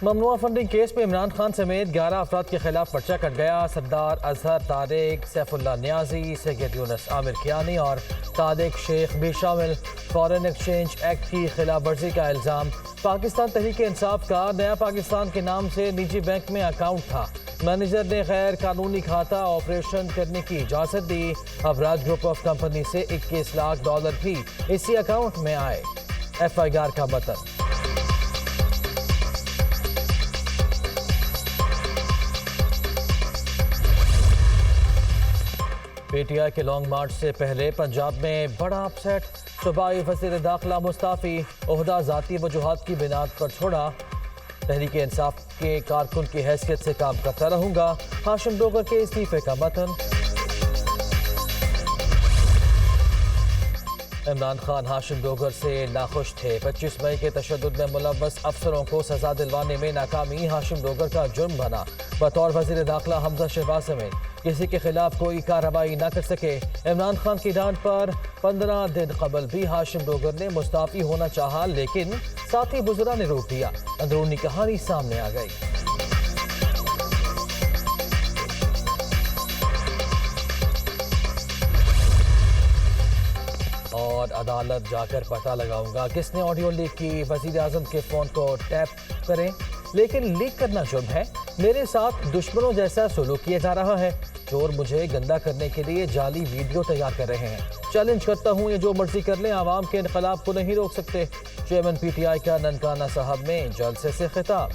ممنوعہ funding case میں عمران خان سمیت 11 افراد کے خلاف پرچہ کٹ گیا۔ سردار اظہر، طارق، سیف اللہ نیازی، سید یونس عامر کیانی اور طارق شیخ بھی شامل۔ فارن ایکسچینج ایکٹ کی خلاف ورزی کا الزام۔ پاکستان تحریک انصاف کا نیا پاکستان کے نام سے نجی بینک میں اکاؤنٹ تھا، مینیجر نے غیر قانونی کھاتہ آپریشن کرنے کی اجازت دی۔ ابراج گروپ آف کمپنی سے $21 لاکھ بھی اسی اکاؤنٹ میں آئے۔ FIR کا متن۔ PTI کے لانگ مارچ سے پہلے پنجاب میں بڑا اپ سیٹ۔ صوبائی وزیر داخلہ مستعفی، عہدہ ذاتی وجوہات کی بنیاد پر چھوڑا۔ تحریک انصاف کے کارکن کی حیثیت سے کام کرتا رہوں گا، ہاشم ڈوگر کے استعفے کا متن۔ عمران خان ہاشم ڈوگر سے ناخوش تھے۔ 25 مئی کے تشدد میں ملوث افسروں کو سزا دلوانے میں ناکامی ہاشم ڈوگر کا جرم بنا۔ بطور وزیر داخلہ حمزہ شہباز سمیت کسی کے خلاف کوئی کارروائی نہ کر سکے۔ عمران خان کی ڈانٹ پر 15 دن قبل بھی ہاشم ڈوگر نے مستعفی ہونا چاہا، لیکن ساتھی وزراء نے روک دیا۔ اندرونی کہانی سامنے آ گئی۔ اور عدالت جا کر پتہ لگاؤں گا کس نے آڈیو لیک کی۔ وزیر اعظم کے فون کو ٹیپ کریں، لیکن لیک کرنا جرم ہے۔ میرے ساتھ دشمنوں جیسا سلوک کیا جا رہا ہے۔ چور مجھے گندا کرنے کے لیے جعلی ویڈیو تیار کر رہے ہیں۔ چیلنج کرتا ہوں، یہ جو مرضی کر لیں، عوام کے انقلاب کو نہیں روک سکتے۔ چیئرمین PTI کا ننکانہ صاحب میں جلسے سے خطاب۔